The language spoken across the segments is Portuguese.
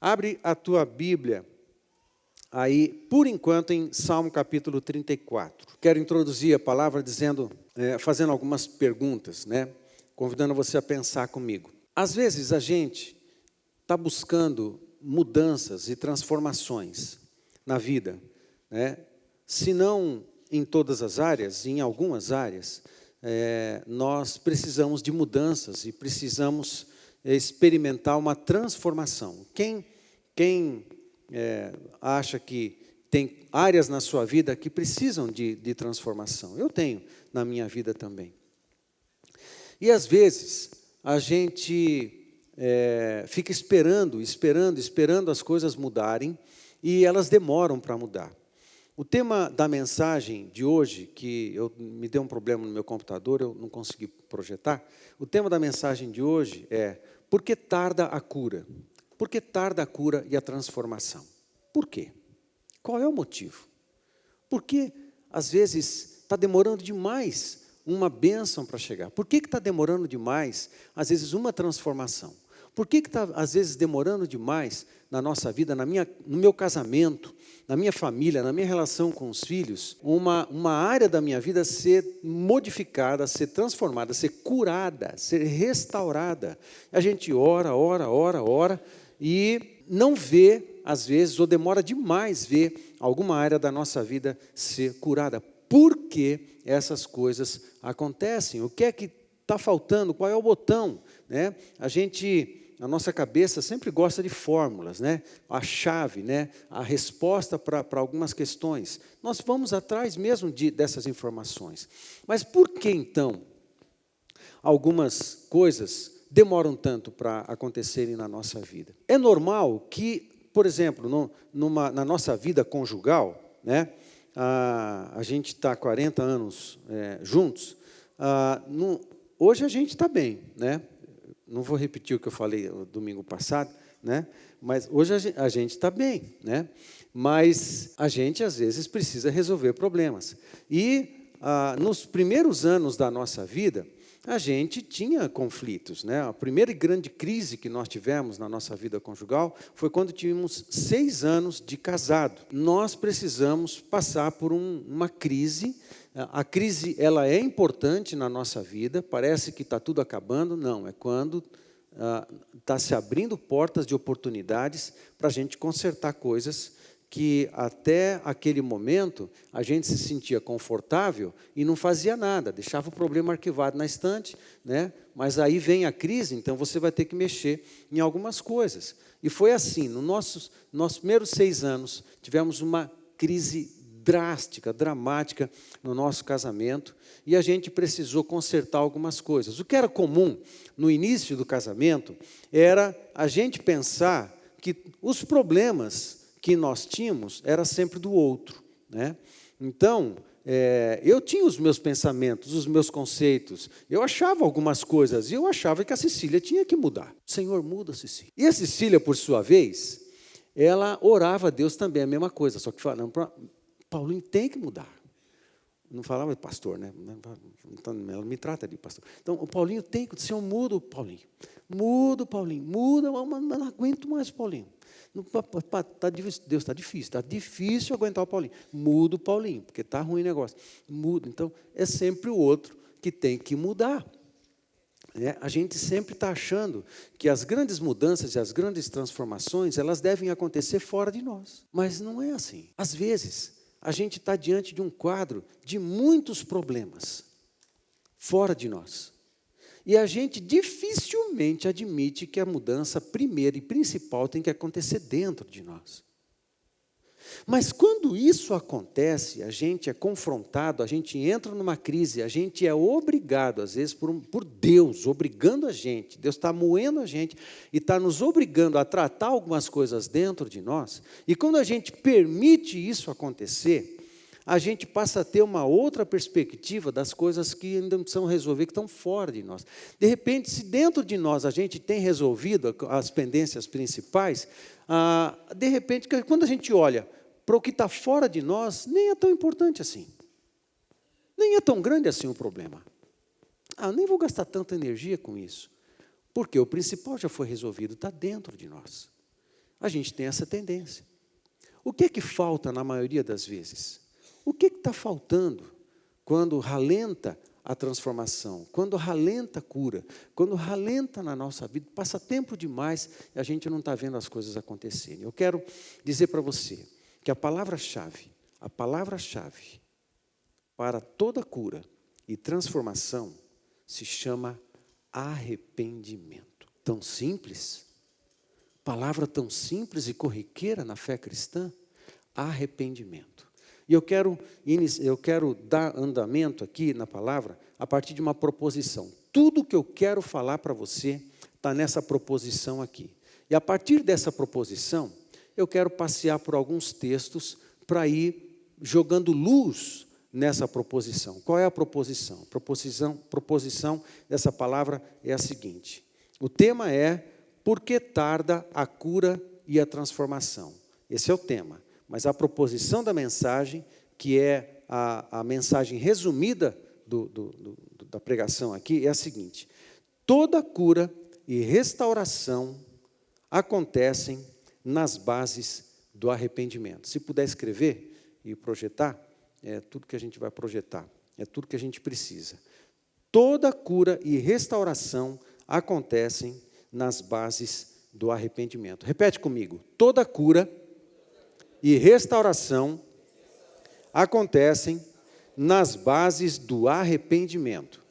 Abre a tua Bíblia aí, por enquanto, em Salmo capítulo 34. Quero introduzir a palavra fazendo algumas perguntas, né? Convidando você a pensar comigo. Às vezes a gente está buscando mudanças e transformações na vida, né? Se não em todas as áreas, em algumas áreas, nós precisamos de mudanças e precisamos experimentar uma transformação. Quem acha que tem áreas na sua vida que precisam de transformação? Eu tenho na minha vida também. E às vezes a gente fica esperando as coisas mudarem e elas demoram para mudar. O tema da mensagem de hoje, que me deu um problema no meu computador, eu não consegui projetar. O tema da mensagem de hoje é: por que tarda a cura? Por que tarda a cura e a transformação? Por quê? Qual é o motivo? Por que, às vezes, está demorando demais uma bênção para chegar? Por que está demorando demais, às vezes, uma transformação? Por que está, às vezes, demorando demais na nossa vida, no meu casamento, na minha família, na minha relação com os filhos, uma área da minha vida ser modificada, ser transformada, ser curada, ser restaurada? A gente ora e não vê, às vezes, ou demora demais ver alguma área da nossa vida ser curada. Por que essas coisas acontecem? O que é que está faltando? Qual é o botão? Né? A nossa cabeça sempre gosta de fórmulas, né? A chave, né? A resposta para algumas questões. Nós vamos atrás mesmo dessas informações. Mas por que, então, algumas coisas demoram tanto para acontecerem na nossa vida? É normal que, por exemplo, na nossa vida conjugal, né? A gente está há 40 anos juntos, hoje a gente está bem, né? Não vou repetir o que eu falei no domingo passado, né? Mas hoje a gente está bem, né? Mas a gente, às vezes, precisa resolver problemas. E nos primeiros anos da nossa vida, a gente tinha conflitos, né? A primeira grande crise que nós tivemos na nossa vida conjugal foi quando tínhamos 6 anos de casado. Nós precisamos passar por uma crise. A crise, ela é importante na nossa vida, parece que está tudo acabando. Não, é quando está se abrindo portas de oportunidades para a gente consertar coisas que até aquele momento a gente se sentia confortável e não fazia nada, deixava o problema arquivado na estante, né? Mas aí vem a crise, então você vai ter que mexer em algumas coisas. E foi assim, nos primeiros 6 anos, tivemos uma crise drástica, dramática no nosso casamento, e a gente precisou consertar algumas coisas. O que era comum no início do casamento era a gente pensar que os problemas que nós tínhamos era sempre do outro, né? Então, eu tinha os meus pensamentos, os meus conceitos, eu achava algumas coisas, e eu achava que a Cecília tinha que mudar. Senhor, muda a Cecília. E a Cecília, por sua vez, ela orava a Deus também a mesma coisa, só que falando, Paulinho tem que mudar. Não falava de pastor, né? Ela me trata de pastor. Então, o Paulinho tem que... Senhor, muda o Paulinho. Muda o Paulinho. Muda, mas não aguento mais o Paulinho. Deus, está difícil aguentar o Paulinho. Muda o Paulinho, porque está ruim o negócio. Muda. Então, é sempre o outro que tem que mudar. A gente sempre está achando que as grandes mudanças e as grandes transformações, elas devem acontecer fora de nós. Mas não é assim. Às vezes, a gente está diante de um quadro de muitos problemas fora de nós. E a gente dificilmente admite que a mudança primeira e principal tem que acontecer dentro de nós. Mas quando isso acontece, a gente é confrontado, a gente entra numa crise, a gente é obrigado, às vezes, por Deus, obrigando a gente. Deus está moendo a gente e está nos obrigando a tratar algumas coisas dentro de nós. E quando a gente permite isso acontecer, a gente passa a ter uma outra perspectiva das coisas que ainda não precisam resolver, que estão fora de nós. De repente, se dentro de nós a gente tem resolvido as pendências principais, de repente, quando a gente olha para o que está fora de nós, nem é tão importante assim. Nem é tão grande assim o problema. Nem vou gastar tanta energia com isso, porque o principal já foi resolvido, está dentro de nós. A gente tem essa tendência. O que é que falta na maioria das vezes? O que está faltando quando ralenta a transformação, quando ralenta a cura, quando ralenta na nossa vida, passa tempo demais e a gente não está vendo as coisas acontecerem. Eu quero dizer para você que a palavra-chave para toda cura e transformação se chama arrependimento. Tão simples, palavra tão simples e corriqueira na fé cristã, arrependimento. E eu quero dar andamento aqui na palavra a partir de uma proposição. Tudo que eu quero falar para você está nessa proposição aqui. E a partir dessa proposição, eu quero passear por alguns textos para ir jogando luz nessa proposição. Qual é a proposição? Proposição dessa palavra é a seguinte. O tema é: por que tarda a cura e a transformação? Esse é o tema. Mas a proposição da mensagem, que é a mensagem resumida da pregação aqui, é a seguinte: toda cura e restauração acontecem nas bases do arrependimento. Se puder escrever e projetar, é tudo que a gente vai projetar, é tudo que a gente precisa. Toda cura e restauração acontecem nas bases do arrependimento. Repete comigo: toda cura e restauração acontecem nas bases do arrependimento.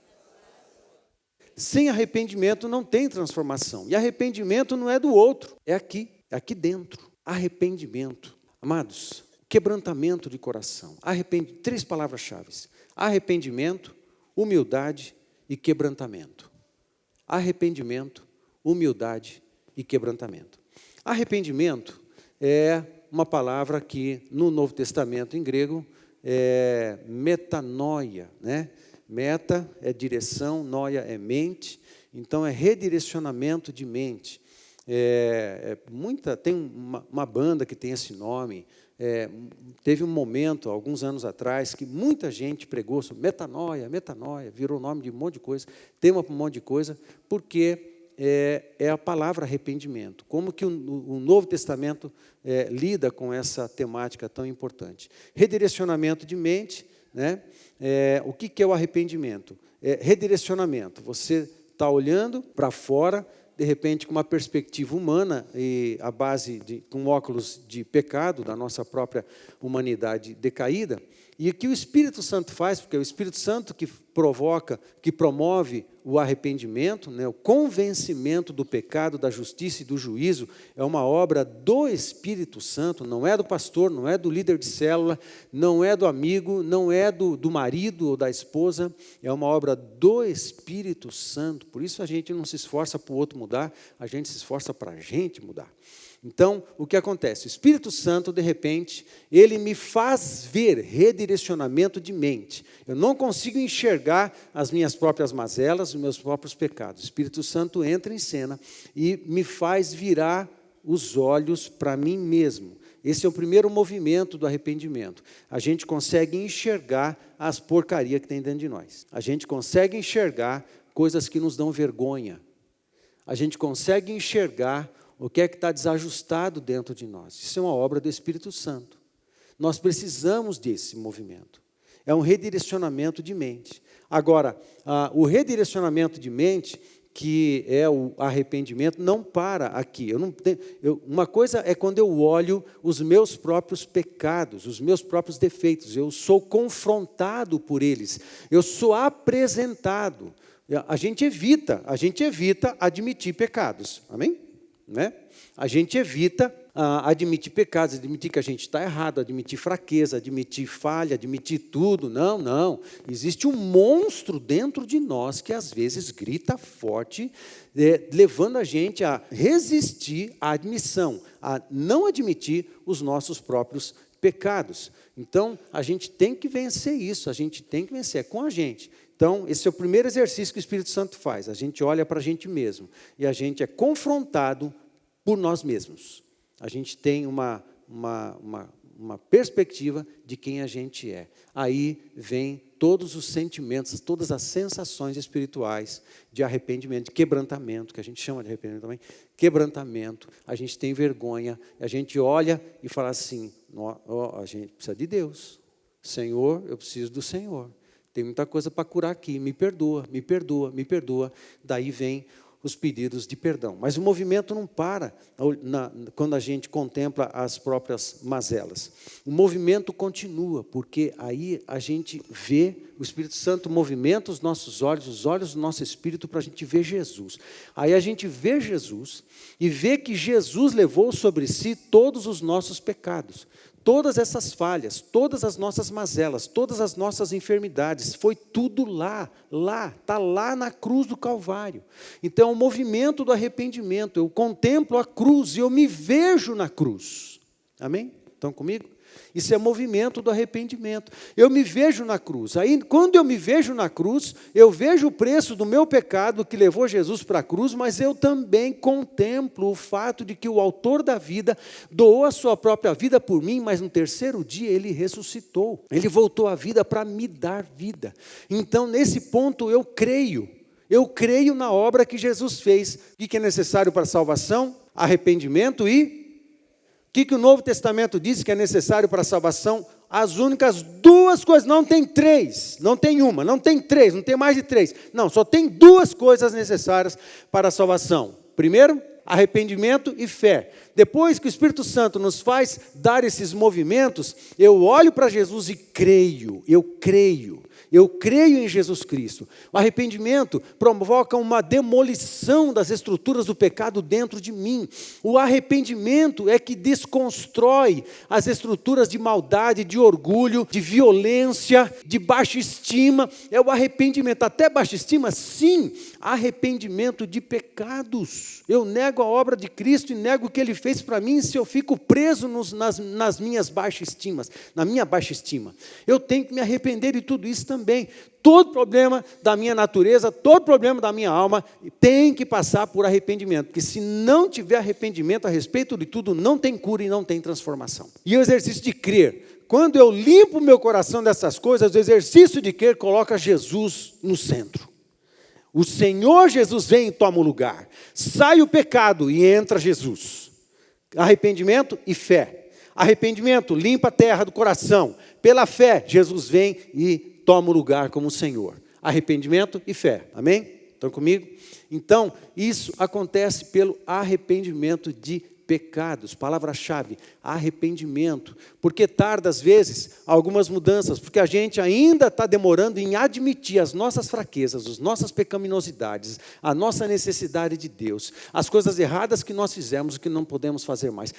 Sem arrependimento não tem transformação. E arrependimento não é do outro, é aqui dentro. Arrependimento. Amados, quebrantamento de coração. Três palavras-chave: arrependimento, humildade e quebrantamento. Arrependimento, humildade e quebrantamento. Arrependimento é uma palavra que no Novo Testamento em grego é metanoia, né? Meta é direção, noia é mente, então é redirecionamento de mente. Tem uma banda que tem esse nome. Teve um momento, alguns anos atrás, que muita gente pregou sobre metanoia, virou nome de um monte de coisa, tema para um monte de coisa, porque é a palavra arrependimento. Como que o Novo Testamento lida com essa temática tão importante? Redirecionamento de mente, né? O que é o arrependimento? Redirecionamento. Você está olhando para fora, de repente, com uma perspectiva humana, e a base com óculos de pecado, da nossa própria humanidade decaída, e o que o Espírito Santo faz, porque é o Espírito Santo que provoca, que promove o arrependimento, né, o convencimento do pecado, da justiça e do juízo, é uma obra do Espírito Santo, não é do pastor, não é do líder de célula, não é do amigo, não é do marido ou da esposa, é uma obra do Espírito Santo. Por isso a gente não se esforça para o outro mudar, a gente se esforça para a gente mudar. Então, o que acontece? O Espírito Santo, de repente, ele me faz ver redirecionamento de mente. Eu não consigo enxergar as minhas próprias mazelas, os meus próprios pecados. O Espírito Santo entra em cena e me faz virar os olhos para mim mesmo. Esse é o primeiro movimento do arrependimento. A gente consegue enxergar as porcarias que tem dentro de nós. A gente consegue enxergar coisas que nos dão vergonha. A gente consegue enxergar o que é que está desajustado dentro de nós. Isso é uma obra do Espírito Santo. Nós precisamos desse movimento. É um redirecionamento de mente. Agora, o redirecionamento de mente, que é o arrependimento, não para aqui. Uma coisa é quando eu olho os meus próprios pecados, os meus próprios defeitos. Eu sou confrontado por eles. Eu sou apresentado. A gente evita admitir pecados. Amém? Né? A gente evita admitir pecados, admitir que a gente está errado, admitir fraqueza, admitir falha, admitir tudo. Não. Existe um monstro dentro de nós que às vezes grita forte, levando a gente a resistir à admissão, a não admitir os nossos próprios pecados. Então, a gente tem que vencer isso, a gente tem que vencer, é com a gente. Então, esse é o primeiro exercício que o Espírito Santo faz. A gente olha para a gente mesmo e a gente é confrontado por nós mesmos. A gente tem uma perspectiva de quem a gente é. Aí vem todos os sentimentos, todas as sensações espirituais de arrependimento, de quebrantamento, que a gente chama de arrependimento também, quebrantamento, a gente tem vergonha, a gente olha e fala assim, a gente precisa de Deus, Senhor, eu preciso do Senhor, tem muita coisa para curar aqui, me perdoa, me perdoa, me perdoa, daí vem os pedidos de perdão. Mas o movimento não para quando a gente contempla as próprias mazelas. O movimento continua, porque aí a gente vê, o Espírito Santo movimenta os nossos olhos, os olhos do nosso espírito, para a gente ver Jesus. Aí a gente vê Jesus e vê que Jesus levou sobre si todos os nossos pecados. Todas essas falhas, todas as nossas mazelas, todas as nossas enfermidades, foi tudo está lá na cruz do Calvário. Então, o movimento do arrependimento, eu contemplo a cruz e eu me vejo na cruz. Amém? Estão comigo? Isso é movimento do arrependimento. Eu me vejo na cruz. Aí, quando eu me vejo na cruz, eu vejo o preço do meu pecado que levou Jesus para a cruz, mas eu também contemplo o fato de que o autor da vida doou a sua própria vida por mim, mas no terceiro dia ele ressuscitou. Ele voltou à vida para me dar vida. Então, nesse ponto, eu creio na obra que Jesus fez. O que é necessário para a salvação? Arrependimento e... O que o Novo Testamento diz que é necessário para a salvação? As únicas duas coisas, não tem três, não tem uma, não tem três, não tem mais de três. Não, só tem duas coisas necessárias para a salvação. Primeiro, arrependimento e fé. Depois que o Espírito Santo nos faz dar esses movimentos, eu olho para Jesus e creio, eu creio em Jesus Cristo. O arrependimento provoca uma demolição das estruturas do pecado dentro de mim. O arrependimento é que desconstrói as estruturas de maldade, de orgulho, de violência, de baixa estima. É o arrependimento. Até baixa estima? Sim. Arrependimento de pecados. Eu nego a obra de Cristo e nego o que Ele fez para mim se eu fico preso nas minhas baixas estimas, na minha baixa estima. Eu tenho que me arrepender de tudo isso também. Todo problema da minha natureza, todo problema da minha alma tem que passar por arrependimento, porque se não tiver arrependimento a respeito de tudo, não tem cura e não tem transformação. E o exercício de crer, quando eu limpo o meu coração dessas coisas, o exercício de crer coloca Jesus no centro. O Senhor Jesus vem e toma o lugar. Sai o pecado e entra Jesus. Arrependimento e fé. Arrependimento limpa a terra do coração. Pela fé, Jesus vem e toma o lugar como Senhor. Arrependimento e fé. Amém? Estão comigo? Então, isso acontece pelo arrependimento de pecados. Palavra-chave, arrependimento. Porque tarda, às vezes, algumas mudanças, porque a gente ainda está demorando em admitir as nossas fraquezas, as nossas pecaminosidades, a nossa necessidade de Deus, as coisas erradas que nós fizemos e que não podemos fazer mais.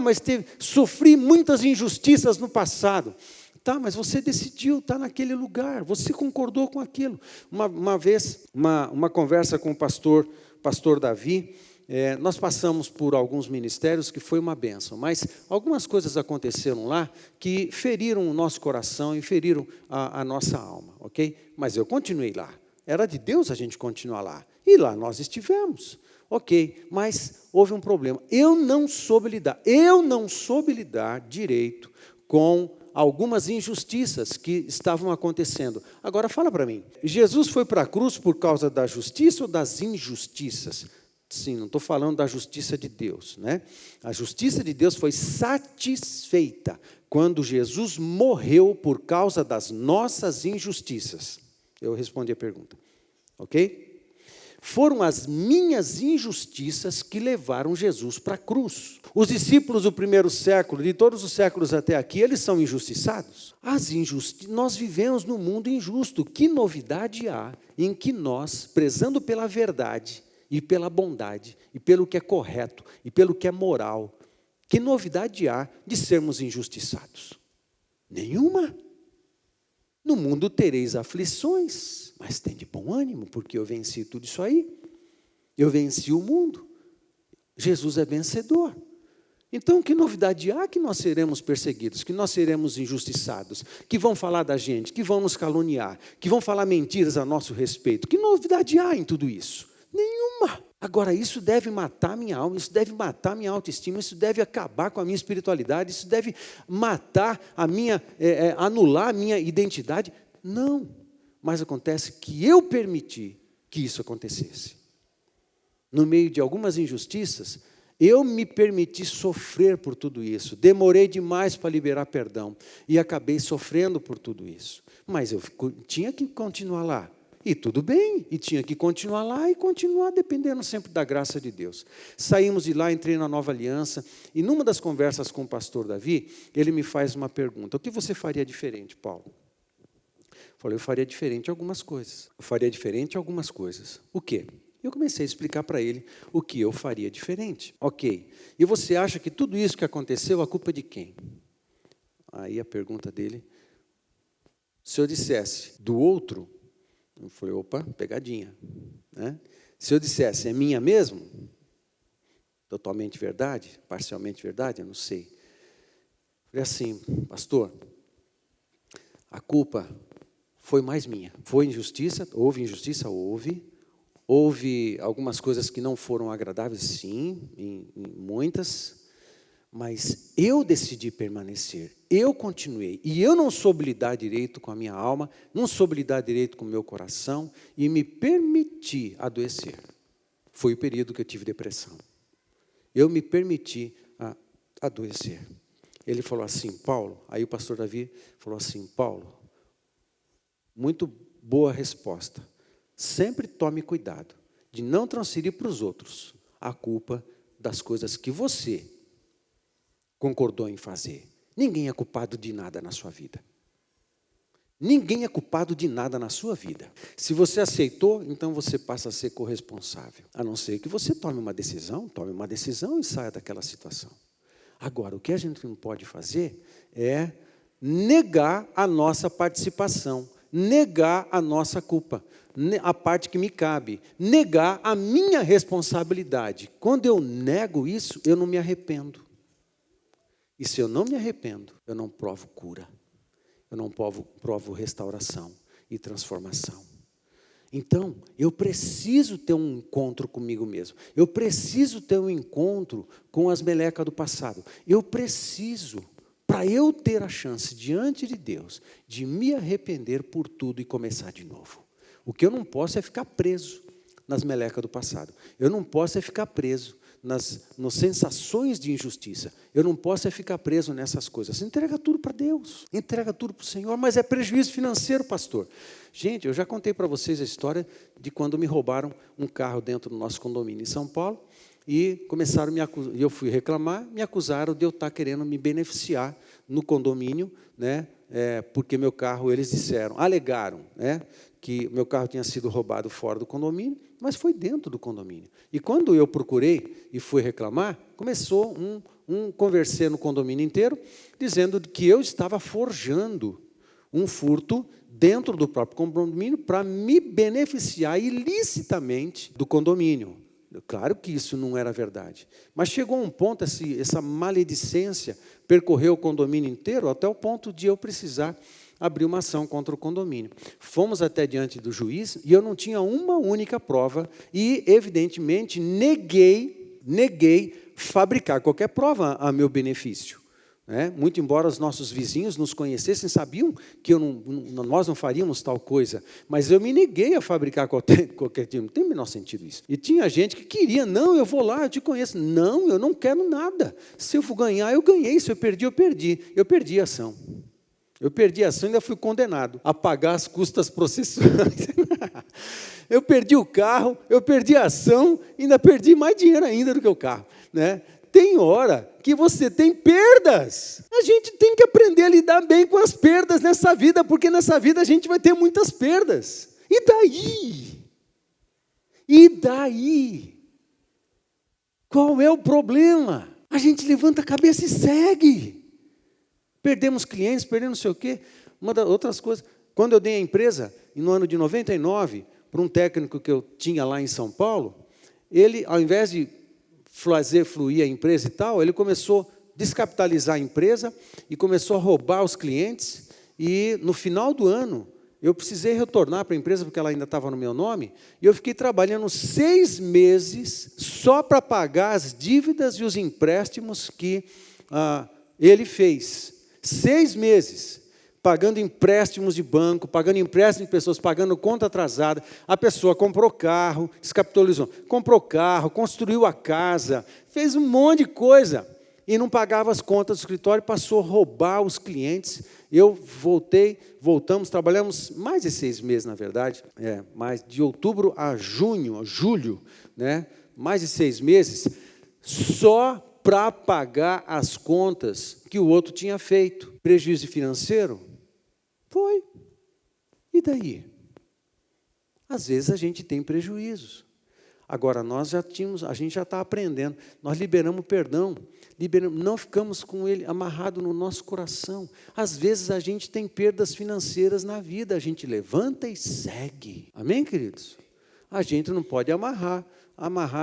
Mas sofri muitas injustiças no passado. Tá, mas você decidiu estar naquele lugar, você concordou com aquilo. Uma vez, uma conversa com o pastor Davi, nós passamos por alguns ministérios que foi uma bênção, mas algumas coisas aconteceram lá que feriram o nosso coração e feriram a nossa alma, ok? Mas eu continuei lá, era de Deus a gente continuar lá, e lá nós estivemos, ok, mas houve um problema, eu não soube lidar direito com algumas injustiças que estavam acontecendo. Agora fala para mim, Jesus foi para a cruz por causa da justiça ou das injustiças? Sim, não estou falando da justiça de Deus, né? A justiça de Deus foi satisfeita quando Jesus morreu por causa das nossas injustiças. Eu respondi a pergunta, ok? Foram as minhas injustiças que levaram Jesus para a cruz. Os discípulos do primeiro século, de todos os séculos até aqui, eles são injustiçados. Nós vivemos num mundo injusto. Que novidade há em que nós, prezando pela verdade e pela bondade, e pelo que é correto, e pelo que é moral, que novidade há de sermos injustiçados? Nenhuma. No mundo tereis aflições, mas tem de bom ânimo, porque eu venci tudo isso aí. Eu venci o mundo. Jesus é vencedor. Então, que novidade há que nós seremos perseguidos, que nós seremos injustiçados, que vão falar da gente, que vão nos caluniar, que vão falar mentiras a nosso respeito? Que novidade há em tudo isso? Nenhuma. Agora, isso deve matar minha alma, isso deve matar minha autoestima, isso deve acabar com a minha espiritualidade, isso deve matar anular a minha identidade? Não, mas acontece que eu permiti que isso acontecesse. No meio de algumas injustiças, eu me permiti sofrer por tudo isso. Demorei demais para liberar perdão e acabei sofrendo por tudo isso. Mas eu tinha que continuar lá. E tudo bem, e tinha que continuar lá e continuar dependendo sempre da graça de Deus. Saímos de lá, entrei na Nova Aliança, e numa das conversas com o pastor Davi, ele me faz uma pergunta: o que você faria diferente, Paulo? Eu falei: eu faria diferente algumas coisas. Eu faria diferente algumas coisas. O quê? Eu comecei a explicar para ele o que eu faria diferente. Ok, e você acha que tudo isso que aconteceu, a culpa é de quem? Aí a pergunta dele: se eu dissesse do outro, eu falei: opa, pegadinha, né? Se eu dissesse é minha mesmo, totalmente verdade, parcialmente verdade, eu não sei. Eu falei assim: pastor, a culpa foi mais minha. Foi injustiça? Houve, houve algumas coisas que não foram agradáveis, sim, em muitas, mas eu decidi permanecer, eu continuei, e eu não soube lidar direito com a minha alma, não soube lidar direito com o meu coração, e me permiti adoecer. Foi o período que eu tive depressão. Eu me permiti adoecer. Ele falou assim: Paulo, aí o pastor Davi falou assim: Paulo, muito boa resposta. Sempre tome cuidado de não transferir para os outros a culpa das coisas que você concordou em fazer. Ninguém é culpado de nada na sua vida. Ninguém é culpado de nada na sua vida. Se você aceitou, então você passa a ser corresponsável. A não ser que você tome uma decisão e saia daquela situação. Agora, o que a gente não pode fazer é negar a nossa participação, negar a nossa culpa, a parte que me cabe, negar a minha responsabilidade. Quando eu nego isso, eu não me arrependo. E se eu não me arrependo, eu não provo cura, eu não provo restauração e transformação. Então, eu preciso ter um encontro comigo mesmo. Eu preciso ter um encontro com as melecas do passado. Eu preciso, para eu ter a chance diante de Deus, de me arrepender por tudo e começar de novo. O que eu não posso é ficar preso nas melecas do passado. Eu não posso é ficar preso nas sensações de injustiça. Eu não posso é ficar preso nessas coisas. Entrega tudo para Deus, entrega tudo para o Senhor. Mas é prejuízo financeiro, pastor. Gente, eu já contei para vocês a história de quando me roubaram um carro dentro do nosso condomínio em São Paulo, e começaram a me acusar, e eu fui reclamar, me acusaram de eu estar querendo me beneficiar no condomínio, né? Porque meu carro, eles alegaram, né, que meu carro tinha sido roubado fora do condomínio, mas foi dentro do condomínio. E quando eu procurei e fui reclamar, começou conversar no condomínio inteiro, dizendo que eu estava forjando um furto dentro do próprio condomínio para me beneficiar ilicitamente do condomínio. Claro que isso não era verdade. Mas chegou um ponto, essa maledicência percorreu o condomínio inteiro, até o ponto de eu precisar abrir uma ação contra o condomínio. Fomos até diante do juiz, e eu não tinha uma única prova, e, evidentemente, neguei fabricar qualquer prova a meu benefício. Muito embora os nossos vizinhos nos conhecessem, sabiam que nós não faríamos tal coisa, mas eu me neguei a fabricar qualquer tipo. Não tem o menor sentido isso. E tinha gente que queria: não, eu vou lá, eu te conheço. Não, eu não quero nada. Se eu for ganhar, eu ganhei. Se eu perdi, eu perdi. Eu perdi a ação. Eu perdi a ação e ainda fui condenado a pagar as custas processuais. Eu perdi o carro, eu perdi a ação, ainda perdi mais dinheiro ainda do que o carro, né? Tem hora que você tem perdas. A gente tem que aprender a lidar bem com as perdas nessa vida, porque nessa vida a gente vai ter muitas perdas. E daí? E daí? Qual é o problema? A gente levanta a cabeça e segue. Perdemos clientes, perdemos não sei o quê. Uma das outras coisas, quando eu dei a empresa, no ano de 99, para um técnico que eu tinha lá em São Paulo, ele, ao invés de fazer fluir a empresa e tal, ele começou a descapitalizar a empresa e começou a roubar os clientes, e no final do ano, eu precisei retornar para a empresa, porque ela ainda estava no meu nome, e eu fiquei trabalhando 6 meses só para pagar as dívidas e os empréstimos que ele fez. 6 meses. pagando empréstimos de banco, pagando empréstimos de pessoas, pagando conta atrasada. A pessoa comprou carro, descapitalizou, comprou carro, construiu a casa, fez um monte de coisa e não pagava as contas do escritório, passou a roubar os clientes. Eu voltamos, trabalhamos mais de 6 meses, na verdade, mais de outubro a julho, né? Mais de 6 meses, só para pagar as contas que o outro tinha feito. Prejuízo financeiro? Foi. E daí? Às vezes a gente tem prejuízos. Agora, a gente já está aprendendo. Nós liberamos perdão. Não ficamos com ele amarrado no nosso coração. Às vezes a gente tem perdas financeiras na vida. A gente levanta e segue. Amém, queridos? A gente não pode amarrar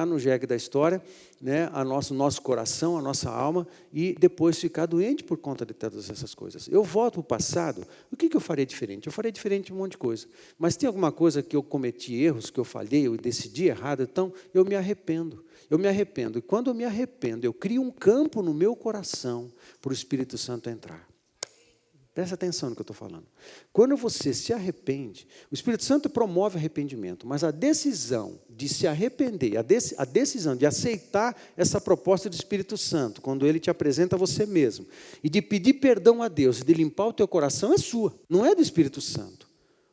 no jegue da história, né, nosso coração, a nossa alma, e depois ficar doente por conta de todas essas coisas. Eu volto para o passado, o que eu faria diferente? Eu faria diferente um monte de coisa. Mas tem alguma coisa que eu cometi erros, que eu falhei, eu decidi errado, então eu me arrependo. Eu me arrependo. E quando eu me arrependo, eu crio um campo no meu coração para o Espírito Santo entrar. Presta atenção no que eu estou falando. Quando você se arrepende, o Espírito Santo promove arrependimento, mas a decisão de se arrepender, a decisão de aceitar essa proposta do Espírito Santo, quando ele te apresenta a você mesmo, e de pedir perdão a Deus, e de limpar o teu coração, é sua, não é do Espírito Santo.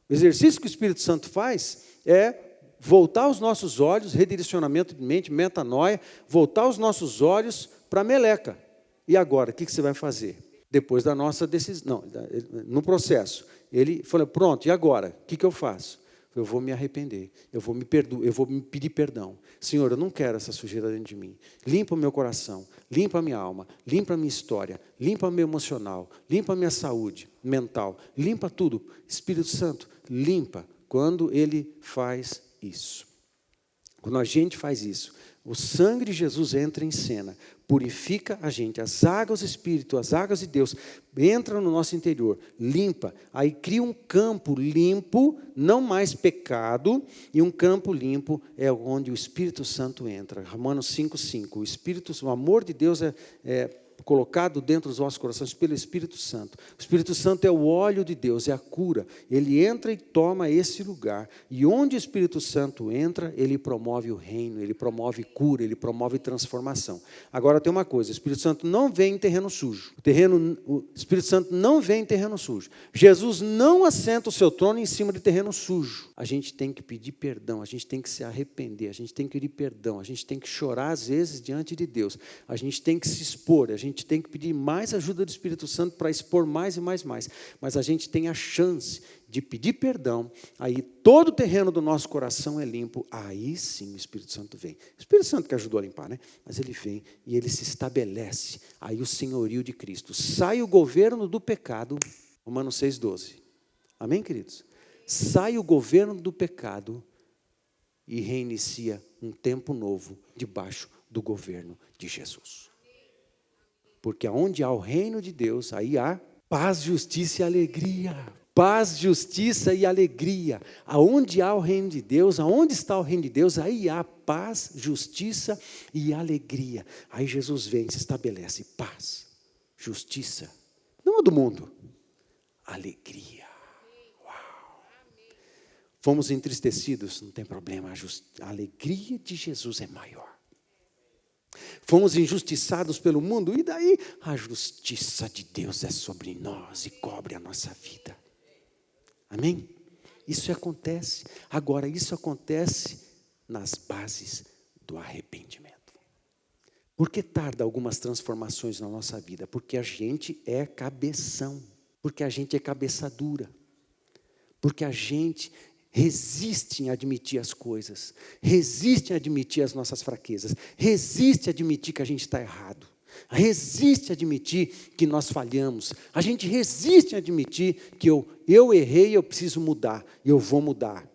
O exercício que o Espírito Santo faz é voltar os nossos olhos, redirecionamento de mente, metanoia, voltar os nossos olhos para a meleca. E agora, o que você vai fazer? Depois da nossa decisão, no processo, ele falou, pronto, e agora? O que eu faço? Eu vou me arrepender, eu vou me pedir perdão. Senhor, eu não quero essa sujeira dentro de mim. Limpa o meu coração, limpa a minha alma, limpa a minha história, limpa o meu emocional, limpa a minha saúde mental, limpa tudo. Espírito Santo, limpa. Quando ele faz isso. Quando a gente faz isso, o sangue de Jesus entra em cena, purifica a gente, as águas do Espírito, as águas de Deus, entram no nosso interior, limpa, aí cria um campo limpo, não mais pecado, e um campo limpo é onde o Espírito Santo entra. Romanos 5:5, o amor de Deus é colocado dentro dos vossos corações pelo Espírito Santo. O Espírito Santo é o óleo de Deus, é a cura. Ele entra e toma esse lugar. E onde o Espírito Santo entra, ele promove o reino, ele promove cura, ele promove transformação. Agora tem uma coisa, o Espírito Santo não vem em terreno sujo. O Espírito Santo não vem em terreno sujo. Jesus não assenta o seu trono em cima de terreno sujo. A gente tem que pedir perdão, a gente tem que se arrepender, a gente tem que pedir perdão, a gente tem que chorar às vezes diante de Deus. A gente tem que se expor, a gente tem que pedir mais ajuda do Espírito Santo para expor mais e mais. Mas a gente tem a chance de pedir perdão, aí todo o terreno do nosso coração é limpo, aí sim o Espírito Santo vem. O Espírito Santo que ajudou a limpar, né? Mas ele vem e ele se estabelece, aí o senhorio de Cristo. Sai o governo do pecado, Romanos 6:12. Amém, queridos? Sai o governo do pecado e reinicia um tempo novo debaixo do governo de Jesus. Porque onde há o reino de Deus, aí há paz, justiça e alegria. Paz, justiça e alegria. Aonde há o reino de Deus, aonde está o reino de Deus, aí há paz, justiça e alegria. Aí Jesus vem e se estabelece paz, justiça, não é do mundo, alegria. Uau. Fomos entristecidos, não tem problema, a alegria de Jesus é maior. Fomos injustiçados pelo mundo, e daí a justiça de Deus é sobre nós e cobre a nossa vida. Amém? Isso acontece. Agora, isso acontece nas bases do arrependimento. Por que tarda algumas transformações na nossa vida? Porque a gente é cabeção, porque a gente é cabeça dura, porque a gente resiste em admitir as coisas, resiste em admitir as nossas fraquezas, resiste a admitir que a gente está errado, resiste a admitir que nós falhamos, a gente resiste a admitir que eu errei, eu preciso mudar, e eu vou mudar.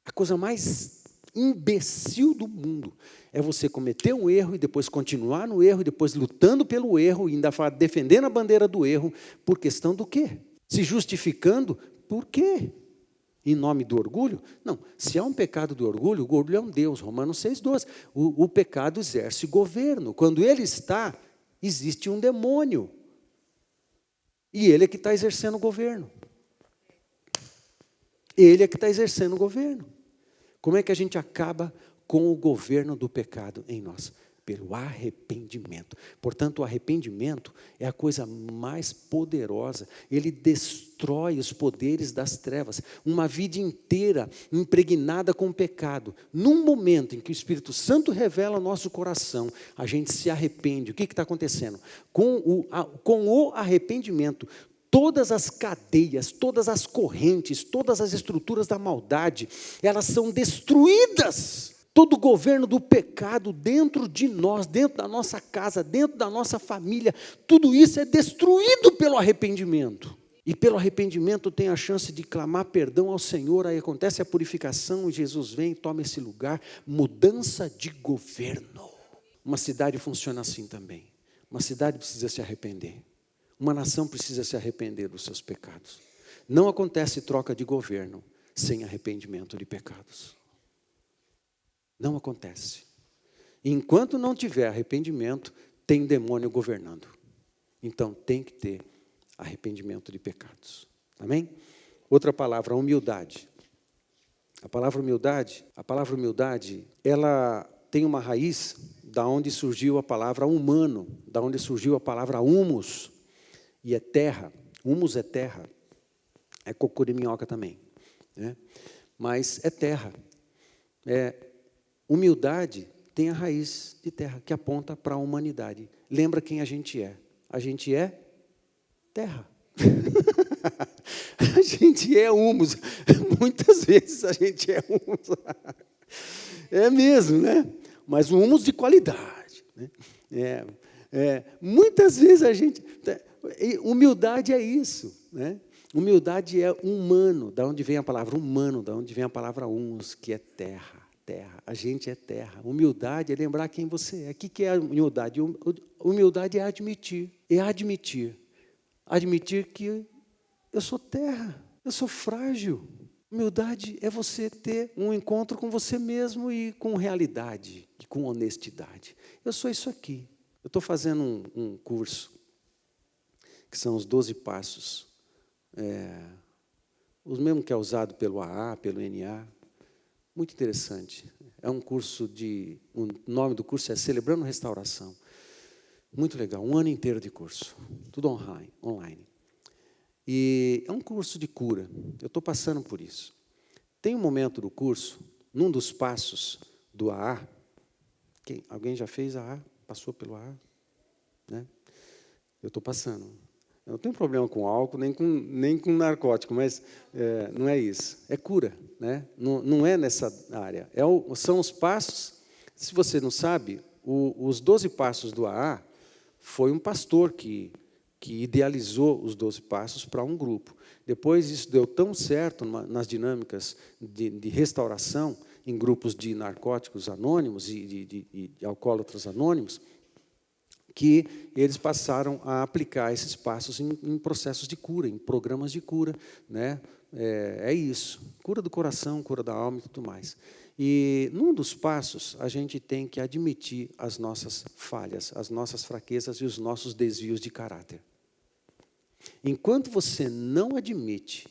A coisa mais imbecil do mundo é você cometer um erro e depois continuar no erro, e depois lutando pelo erro, e ainda defendendo a bandeira do erro, por questão do quê? Se justificando, por quê? Em nome do orgulho? Não, se há um pecado do orgulho, o orgulho é um Deus, Romanos 6:12. O pecado exerce governo. Quando ele está, existe um demônio. E ele é que está exercendo o governo. Ele é que está exercendo o governo. Como é que a gente acaba com o governo do pecado em nós? Pelo arrependimento. Portanto, o arrependimento é a coisa mais poderosa. Ele destrói os poderes das trevas. Uma vida inteira impregnada com o pecado. Num momento em que o Espírito Santo revela ao nosso coração, a gente se arrepende. O que está acontecendo? Com o arrependimento, todas as cadeias, todas as correntes, todas as estruturas da maldade, elas são destruídas. Todo o governo do pecado dentro de nós, dentro da nossa casa, dentro da nossa família, tudo isso é destruído pelo arrependimento. E pelo arrependimento tem a chance de clamar perdão ao Senhor, aí acontece a purificação, e Jesus vem e toma esse lugar, mudança de governo. Uma cidade funciona assim também. Uma cidade precisa se arrepender. Uma nação precisa se arrepender dos seus pecados. Não acontece troca de governo sem arrependimento de pecados. Não acontece. Enquanto não tiver arrependimento, tem demônio governando. Então, tem que ter arrependimento de pecados. Amém? Outra palavra, humildade. A palavra humildade, ela tem uma raiz da onde surgiu a palavra humano, da onde surgiu a palavra humus, e é terra. Humus é terra. É cocô de minhoca também, né? Mas é terra. Humildade tem a raiz de terra, que aponta para a humanidade. Lembra quem a gente é? A gente é terra. A gente é humus. Muitas vezes a gente é humus. É mesmo, né? Mas um humus de qualidade, né? Muitas vezes a gente... Humildade é isso, né? Humildade é humano. Da onde vem a palavra humano? Da onde vem a palavra humus, que é terra. Terra, a gente é terra. Humildade é lembrar quem você é. O que é a humildade? Humildade é admitir. Admitir que eu sou terra, eu sou frágil. Humildade é você ter um encontro com você mesmo e com realidade, e com honestidade. Eu sou isso aqui. Eu estou fazendo um curso, que são os 12 passos. Os mesmos que é usado pelo AA, pelo NA. Muito interessante. É um curso o nome do curso é Celebrando Restauração. Muito legal, 1 ano inteiro de curso. Tudo online. E é um curso de cura. Eu estou passando por isso. Tem um momento do curso, num dos passos do AA, alguém já fez AA? Passou pelo AA? Né? Eu estou passando. Eu não tenho problema com álcool, nem com narcótico, mas não é isso. É cura, né? Não é nessa área. São os passos. Se você não sabe, os 12 passos do AA foi um pastor que idealizou os 12 passos para um grupo. Depois isso deu tão certo nas dinâmicas de restauração, em grupos de narcóticos anônimos e de alcoólatras anônimos, que eles passaram a aplicar esses passos em processos de cura, em programas de cura, né? É isso, cura do coração, cura da alma e tudo mais. E, num dos passos, a gente tem que admitir as nossas falhas, as nossas fraquezas e os nossos desvios de caráter. Enquanto você não admite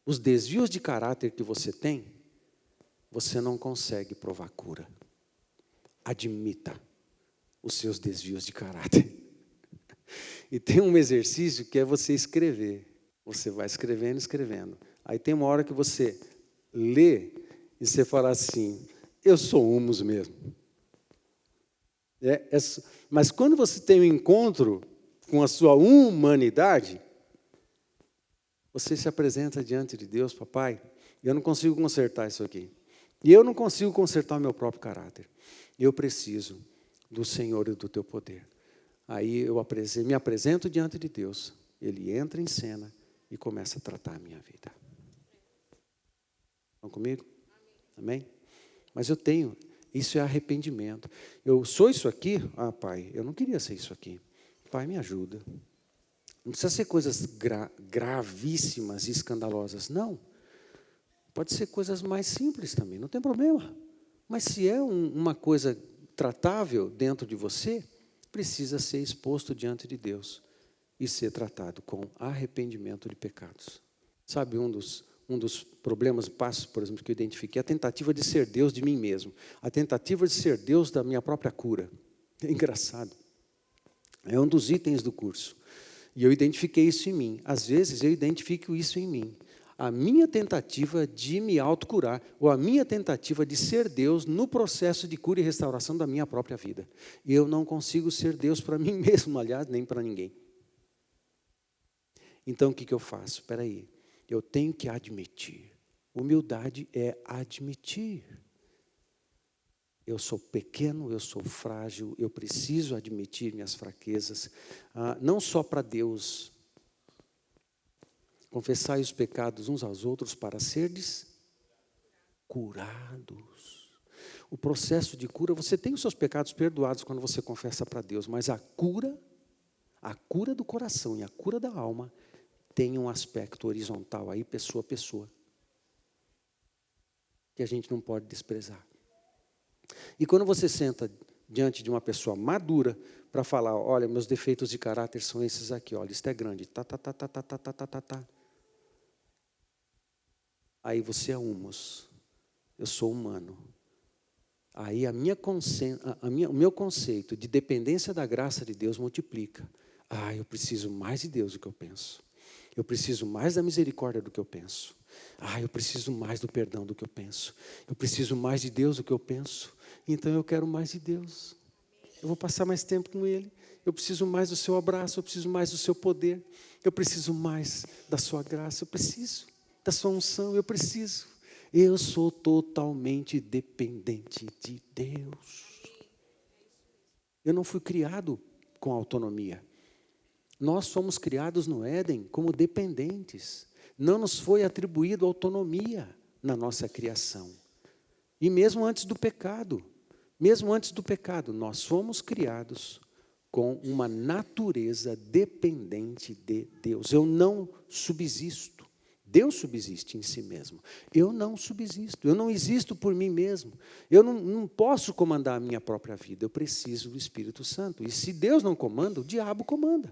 os desvios de caráter que você tem, você não consegue provar cura. Admita os seus desvios de caráter. E tem um exercício que é você escrever. Você vai escrevendo. Aí tem uma hora que você lê e você fala assim, eu sou humus mesmo. Mas quando você tem um encontro com a sua humanidade, você se apresenta diante de Deus, papai, eu não consigo consertar isso aqui. E eu não consigo consertar o meu próprio caráter. Eu preciso do Senhor e do teu poder. Aí eu me apresento diante de Deus, Ele entra em cena e começa a tratar a minha vida. Estão comigo? Amém? Mas eu tenho, isso é arrependimento. Eu sou isso aqui? Ah, pai, eu não queria ser isso aqui. Pai, me ajuda. Não precisa ser coisas gravíssimas e escandalosas, não. Pode ser coisas mais simples também, não tem problema. Mas se é uma coisa tratável dentro de você, precisa ser exposto diante de Deus. e ser tratado com arrependimento de pecados. Sabe, um dos problemas, passos, por exemplo, que eu identifiquei, é a tentativa de ser Deus de mim mesmo. A tentativa de ser Deus da minha própria cura. É engraçado. É um dos itens do curso. E eu identifiquei isso em mim. Às vezes eu identifico isso em mim. A minha tentativa de me autocurar, ou a minha tentativa de ser Deus no processo de cura e restauração da minha própria vida. Eu não consigo ser Deus para mim mesmo, aliás, nem para ninguém. Então, o que eu faço? Espera aí, eu tenho que admitir. Humildade é admitir. Eu sou pequeno, eu sou frágil, eu preciso admitir minhas fraquezas, não só para Deus. Confessai os pecados uns aos outros para serdes curados. O processo de cura, você tem os seus pecados perdoados quando você confessa para Deus, mas a cura do coração e a cura da alma tem um aspecto horizontal aí, pessoa a pessoa, que a gente não pode desprezar. E quando você senta diante de uma pessoa madura para falar, olha, meus defeitos de caráter são esses aqui, olha, isto é grande, Aí você é humus, eu sou humano. Aí o meu conceito de dependência da graça de Deus multiplica. Eu preciso mais de Deus do que eu penso. Eu preciso mais da misericórdia do que eu penso. Eu preciso mais do perdão do que eu penso. Eu preciso mais de Deus do que eu penso. Então eu quero mais de Deus. Eu vou passar mais tempo com Ele. Eu preciso mais do seu abraço, eu preciso mais do seu poder. Eu preciso mais da sua graça, eu preciso da sua unção, eu preciso. Eu sou totalmente dependente de Deus. Eu não fui criado com autonomia. Nós fomos criados no Éden como dependentes. Não nos foi atribuído autonomia na nossa criação. E mesmo antes do pecado, nós fomos criados com uma natureza dependente de Deus. Eu não subsisto. Deus subsiste em si mesmo. Eu não subsisto. Eu não existo por mim mesmo. Eu não posso comandar a minha própria vida. Eu preciso do Espírito Santo. E se Deus não comanda, o diabo comanda.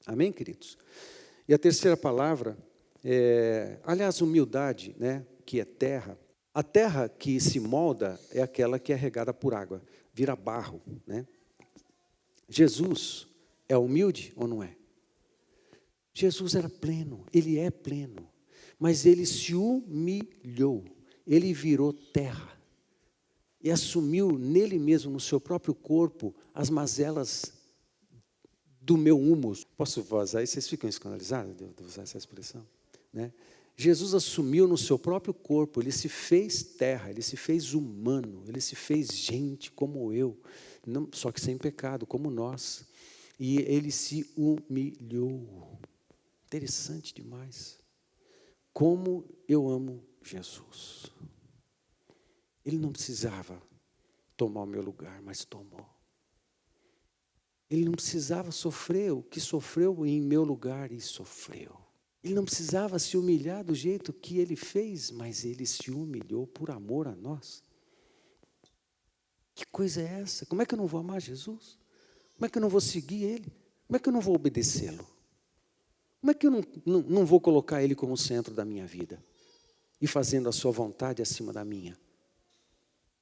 Amém, queridos? E a terceira palavra, aliás, humildade, né, que é terra. A terra que se molda é aquela que é regada por água, vira barro, né? Jesus é humilde ou não é? Jesus era pleno, Ele é pleno, mas Ele se humilhou, Ele virou terra e assumiu nele mesmo, no seu próprio corpo, as mazelas do meu humus. Posso usar isso? Vocês ficam escandalizados de usar essa expressão? Né? Jesus assumiu no seu próprio corpo, Ele se fez terra, Ele se fez humano, Ele se fez gente como eu, não, só que sem pecado, como nós. E Ele se humilhou. Interessante demais. Como eu amo Jesus. Ele não precisava tomar o meu lugar, mas tomou. Ele não precisava sofrer o que sofreu em meu lugar e sofreu. Ele não precisava se humilhar do jeito que Ele fez, mas Ele se humilhou por amor a nós. Que coisa é essa? Como é que eu não vou amar Jesus? Como é que eu não vou seguir Ele? Como é que eu não vou obedecê-lo? Como é que eu não vou colocar Ele como centro da minha vida? E fazendo a sua vontade acima da minha?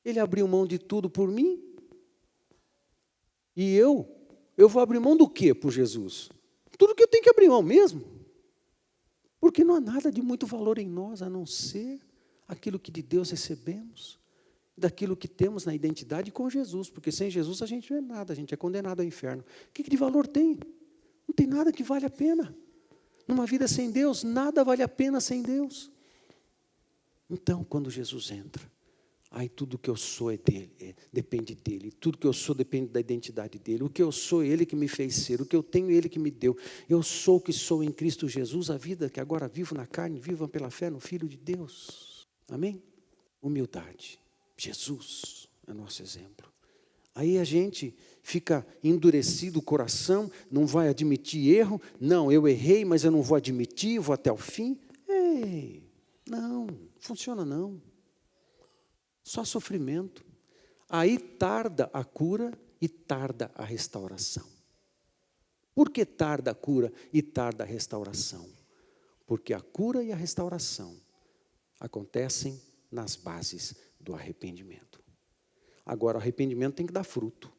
Ele abriu mão de tudo por mim? E eu vou abrir mão do quê por Jesus? Tudo que eu tenho que abrir mão mesmo. Porque não há nada de muito valor em nós, a não ser aquilo que de Deus recebemos, daquilo que temos na identidade com Jesus. Porque sem Jesus a gente não é nada, a gente é condenado ao inferno. O que de valor tem? Não tem nada que vale a pena. Numa vida sem Deus, nada vale a pena sem Deus. Então, quando Jesus entra, aí tudo que eu sou é dele, depende dele. Tudo que eu sou depende da identidade dele. O que eu sou, ele que me fez ser. O que eu tenho, ele que me deu. Eu sou o que sou em Cristo Jesus. A vida que agora vivo na carne, viva pela fé no Filho de Deus. Amém? Humildade. Jesus é nosso exemplo. Aí a gente fica endurecido o coração, não vai admitir erro. Não, eu errei, mas eu não vou admitir, vou até o fim. Ei, não, funciona não. Só sofrimento. Aí tarda a cura e tarda a restauração. Por que tarda a cura e tarda a restauração? Porque a cura e a restauração acontecem nas bases do arrependimento. Agora, o arrependimento tem que dar fruto.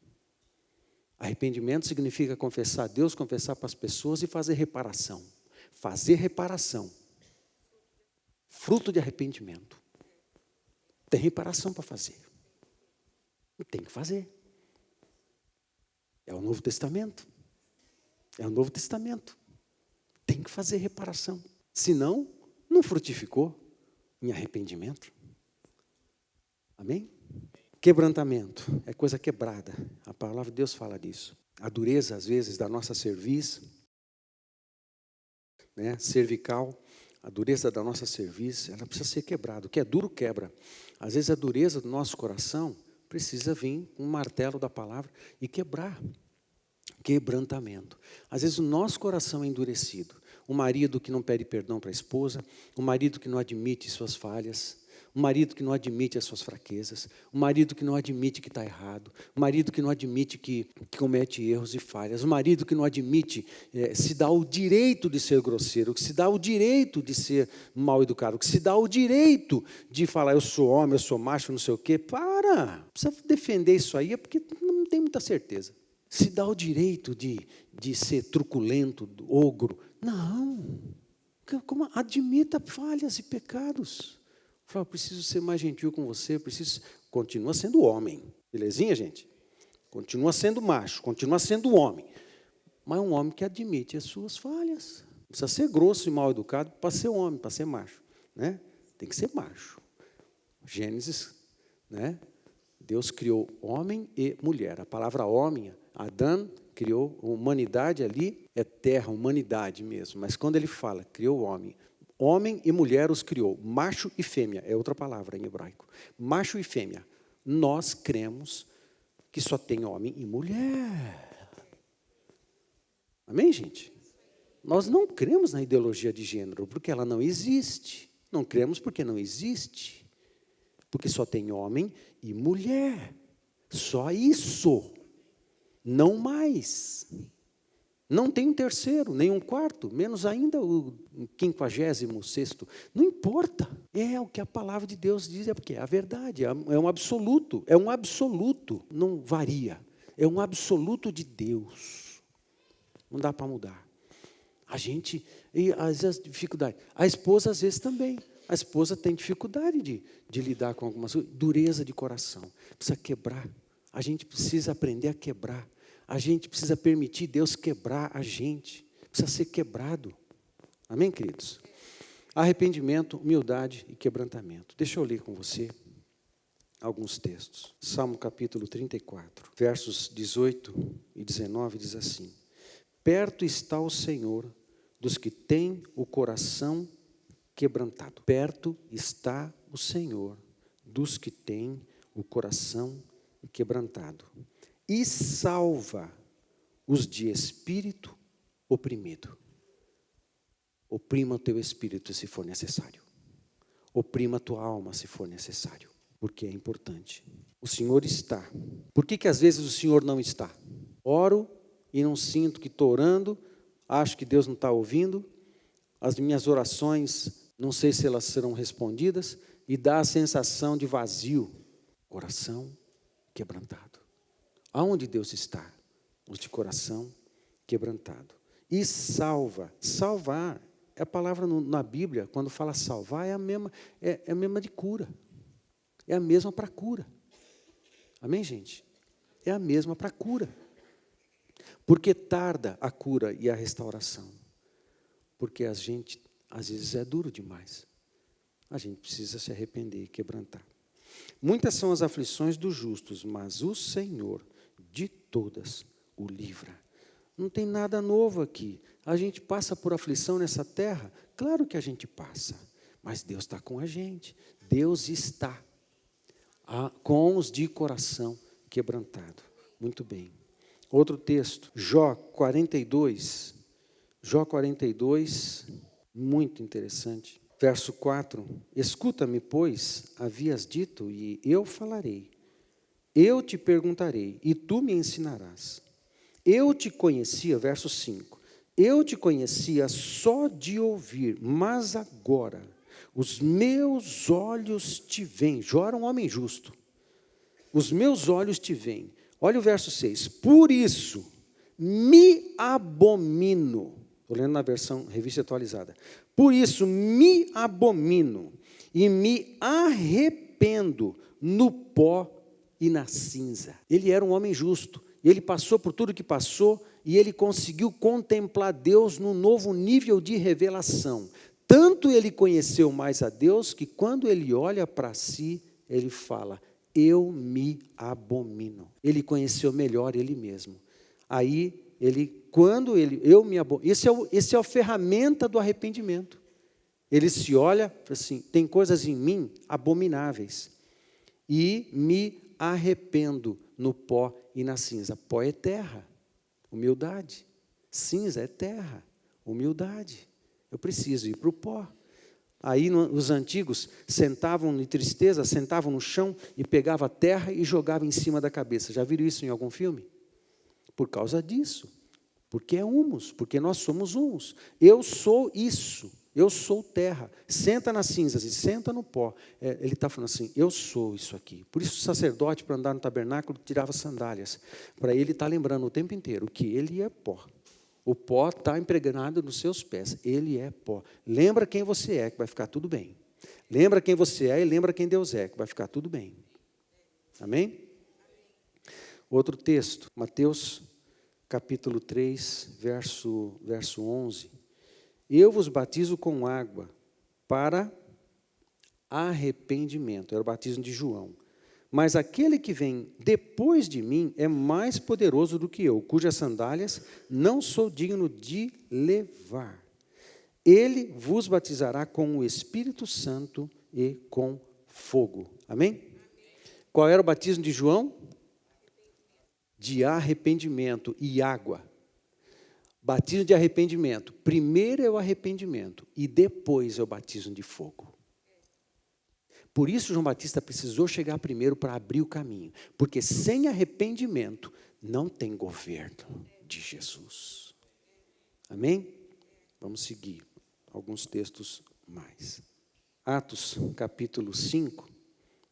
Arrependimento significa confessar a Deus, confessar para as pessoas e fazer reparação. Fazer reparação. Fruto de arrependimento. Tem reparação para fazer. E tem que fazer. É o Novo Testamento. É o Novo Testamento. Tem que fazer reparação. Senão, não frutificou em arrependimento. Amém? Quebrantamento é coisa quebrada. A palavra de Deus fala disso. A dureza, às vezes, da nossa cerviz, né, cervical, a dureza da nossa cerviz, ela precisa ser quebrada. O que é duro, quebra. Às vezes, a dureza do nosso coração precisa vir um martelo da palavra e quebrar. Quebrantamento. Às vezes, o nosso coração é endurecido. O marido que não pede perdão para a esposa, o marido que não admite suas falhas, o marido que não admite as suas fraquezas, o marido que não admite que está errado, o marido que não admite que comete erros e falhas, o marido que não admite, se dá o direito de ser grosseiro, que se dá o direito de ser mal educado, que se dá o direito de falar, eu sou homem, eu sou macho, não sei o quê. Precisa defender isso aí, é porque não tem muita certeza. Se dá o direito de ser truculento, ogro. Não. Como admita falhas e pecados. Fala, eu preciso ser mais gentil com você, continua sendo homem. Belezinha, gente? Continua sendo macho, continua sendo homem. Mas um homem que admite as suas falhas. Não precisa ser grosso e mal educado para ser homem, para ser macho. Né? Tem que ser macho. Gênesis, né? Deus criou homem e mulher. A palavra homem, Adão criou humanidade ali, é terra, humanidade mesmo. Mas quando ele fala, criou o homem. Homem e mulher os criou, macho e fêmea, é outra palavra em hebraico. Macho e fêmea. Nós cremos que só tem homem e mulher. Amém, gente? Nós não cremos na ideologia de gênero, porque ela não existe. Não cremos porque não existe. Porque só tem homem e mulher. Só isso. Não mais. Não tem um terceiro, nem um quarto, menos ainda o 56º. Não importa. É o que a palavra de Deus diz, é porque é a verdade, é um absoluto. É um absoluto, não varia. É um absoluto de Deus. Não dá para mudar. A gente, e às vezes, dificuldade. A esposa, às vezes, também. A esposa tem dificuldade de lidar com algumas coisas. Dureza de coração. Precisa quebrar. A gente precisa aprender a quebrar. A gente precisa permitir Deus quebrar a gente. Precisa ser quebrado. Amém, queridos? Arrependimento, humildade e quebrantamento. Deixa eu ler com você alguns textos. Salmo capítulo 34, versos 18 e 19 diz assim: perto está o Senhor dos que têm o coração quebrantado. Perto está o Senhor dos que têm o coração quebrantado. E salva os de espírito oprimido. Oprima o teu espírito se for necessário. Oprima a tua alma se for necessário. Porque é importante. O Senhor está. Por que às vezes o Senhor não está? Oro e não sinto que estou orando, acho que Deus não está ouvindo, as minhas orações, não sei se elas serão respondidas, e dá a sensação de vazio. Coração quebrantado. Aonde Deus está? Os de coração quebrantado. E salva. Salvar é a palavra na Bíblia, quando fala salvar, é a mesma de cura. É a mesma para cura. Amém, gente? É a mesma para cura. Porque tarda a cura e a restauração? Porque a gente, às vezes, é duro demais. A gente precisa se arrepender e quebrantar. Muitas são as aflições dos justos, mas o Senhor de todas o livra. Não tem nada novo aqui. A gente passa por aflição nessa terra? Claro que a gente passa. Mas Deus está com a gente. Deus está com os de coração quebrantado. Muito bem. Outro texto, Jó 42. Jó 42, muito interessante. Verso 4. Escuta-me, pois, havias dito, e eu falarei. Eu te perguntarei, e tu me ensinarás. Eu te conhecia, verso 5, eu te conhecia só de ouvir, mas agora os meus olhos te veem. Jó era um homem justo. Os meus olhos te veem. Olha o verso 6. Por isso me abomino. Estou lendo na versão revista atualizada. Por isso me abomino e me arrependo no pó e na cinza. Ele era um homem justo. Ele passou por tudo que passou e ele conseguiu contemplar Deus num novo nível de revelação. Tanto ele conheceu mais a Deus que quando ele olha para si, ele fala, eu me abomino. Ele conheceu melhor ele mesmo. Aí, eu me abomino. Esse é a ferramenta do arrependimento. Ele se olha, assim, tem coisas em mim abomináveis. E me arrependo no pó e na cinza. Pó é terra, humildade. Cinza é terra, humildade. Eu preciso ir para o pó. Aí os antigos sentavam em tristeza, sentavam no chão e pegavam a terra e jogavam em cima da cabeça. Já viram isso em algum filme? Por causa disso. Porque é humus, porque nós somos humus. Eu sou isso, eu sou terra. Senta nas cinzas e senta no pó. Ele está falando assim, eu sou isso aqui. Por isso o sacerdote, para andar no tabernáculo, tirava sandálias. Para ele estar lembrando o tempo inteiro que ele é pó. O pó está impregnado nos seus pés. Ele é pó. Lembra quem você é, que vai ficar tudo bem. Lembra quem você é e lembra quem Deus é, que vai ficar tudo bem. Amém? Outro texto, Mateus capítulo 3, verso 11. Eu vos batizo com água para arrependimento. Era o batismo de João. Mas aquele que vem depois de mim é mais poderoso do que eu, cujas sandálias não sou digno de levar. Ele vos batizará com o Espírito Santo e com fogo. Amém? Qual era o batismo de João? De arrependimento e água. Batismo de arrependimento. Primeiro é o arrependimento e depois é o batismo de fogo. Por isso João Batista precisou chegar primeiro para abrir o caminho. Porque sem arrependimento não tem governo de Jesus. Amém? Vamos seguir alguns textos mais. Atos capítulo 5,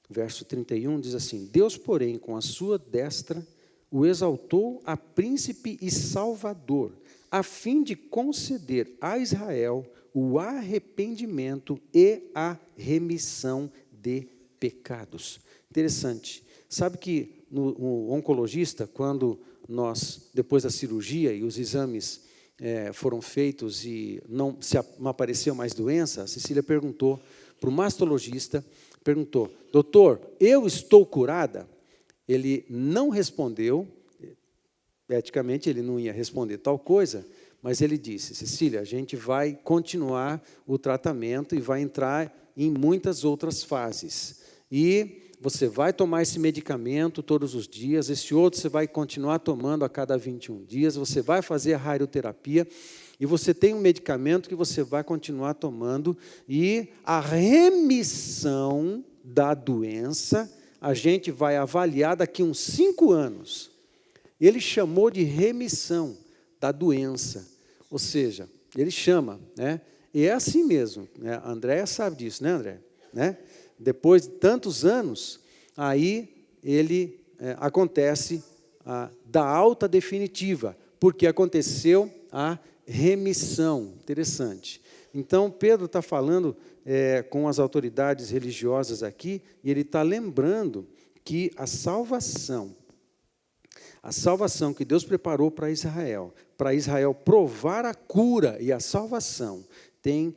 verso 31 diz assim, Deus, porém, com a sua destra, o exaltou a príncipe e salvador, a fim de conceder a Israel o arrependimento e a remissão de pecados. Interessante. Sabe que o oncologista, quando depois da cirurgia e os exames foram feitos e não apareceu mais doença, a Cecília perguntou para o mastologista, doutor, eu estou curada? Ele não respondeu, eticamente ele não ia responder tal coisa, mas ele disse, Cecília, a gente vai continuar o tratamento e vai entrar em muitas outras fases. E você vai tomar esse medicamento todos os dias, esse outro você vai continuar tomando a cada 21 dias, você vai fazer a radioterapia, e você tem um medicamento que você vai continuar tomando, e a remissão da doença, a gente vai avaliar daqui uns 5 anos. Ele chamou de remissão da doença. Ou seja, ele chama, né? E é assim mesmo, né? A Andréia sabe disso, né, André? Né? Depois de tantos anos, aí acontece da alta definitiva, porque aconteceu a remissão. Interessante. Então, Pedro está falando com as autoridades religiosas aqui, e ele está lembrando que a salvação que Deus preparou para Israel provar a cura e a salvação, tem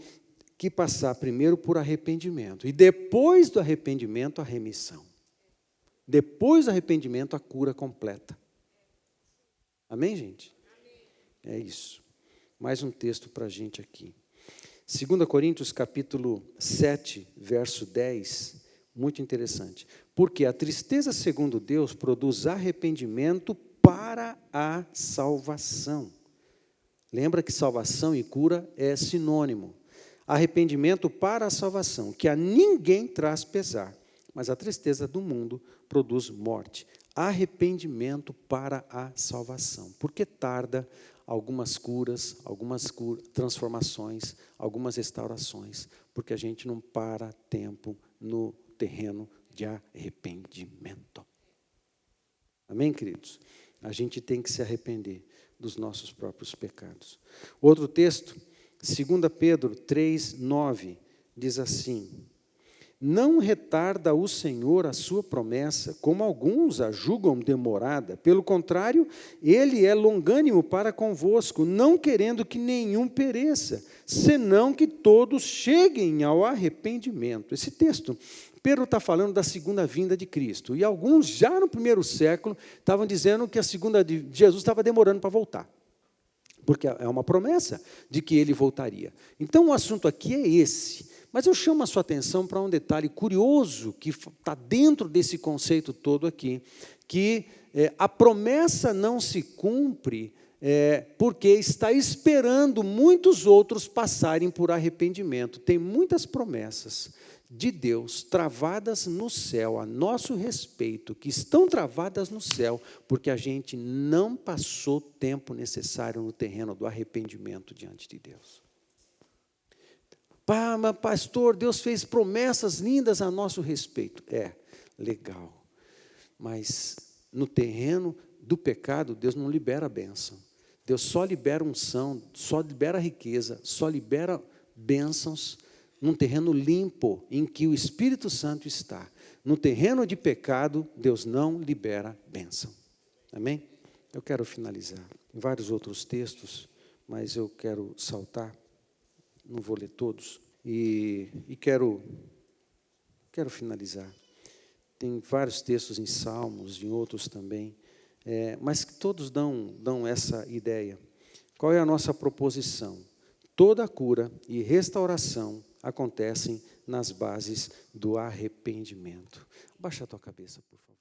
que passar primeiro por arrependimento, e depois do arrependimento, a remissão. Depois do arrependimento, a cura completa. Amém, gente? É isso. Mais um texto para a gente aqui. 2 Coríntios, capítulo 7, verso 10, muito interessante. Porque a tristeza, segundo Deus, produz arrependimento para a salvação. Lembra que salvação e cura é sinônimo. Arrependimento para a salvação, que a ninguém traz pesar, mas a tristeza do mundo produz morte. arrependimento para a salvação. Porque tarda algumas curas, transformações, algumas restaurações, porque a gente não para tempo no terreno de arrependimento. Amém, queridos? A gente tem que se arrepender dos nossos próprios pecados. Outro texto, 2 Pedro 3:9, diz assim: não retarda o Senhor a sua promessa, como alguns a julgam demorada. Pelo contrário, Ele é longânimo para convosco, não querendo que nenhum pereça, senão que todos cheguem ao arrependimento. Esse texto, Pedro está falando da segunda vinda de Cristo. E alguns, já no primeiro século, estavam dizendo que a segunda de Jesus estava demorando para voltar. Porque é uma promessa de que Ele voltaria. Então, o assunto aqui é esse. Mas eu chamo a sua atenção para um detalhe curioso que está dentro desse conceito todo aqui, que a promessa não se cumpre porque está esperando muitos outros passarem por arrependimento. Tem muitas promessas de Deus travadas no céu, a nosso respeito, que estão travadas no céu, porque a gente não passou o tempo necessário no terreno do arrependimento diante de Deus. Mas pastor, Deus fez promessas lindas a nosso respeito. Legal. Mas no terreno do pecado, Deus não libera a bênção. Deus só libera unção, só libera riqueza, só libera bênçãos num terreno limpo, em que o Espírito Santo está. No terreno de pecado, Deus não libera bênção. Amém? Eu quero finalizar. Em vários outros textos, mas eu quero saltar. Não vou ler todos, e quero finalizar. Tem vários textos em Salmos, em outros também, mas que todos dão essa ideia. Qual é a nossa proposição? Toda cura e restauração acontecem nas bases do arrependimento. Abaixa a tua cabeça, por favor.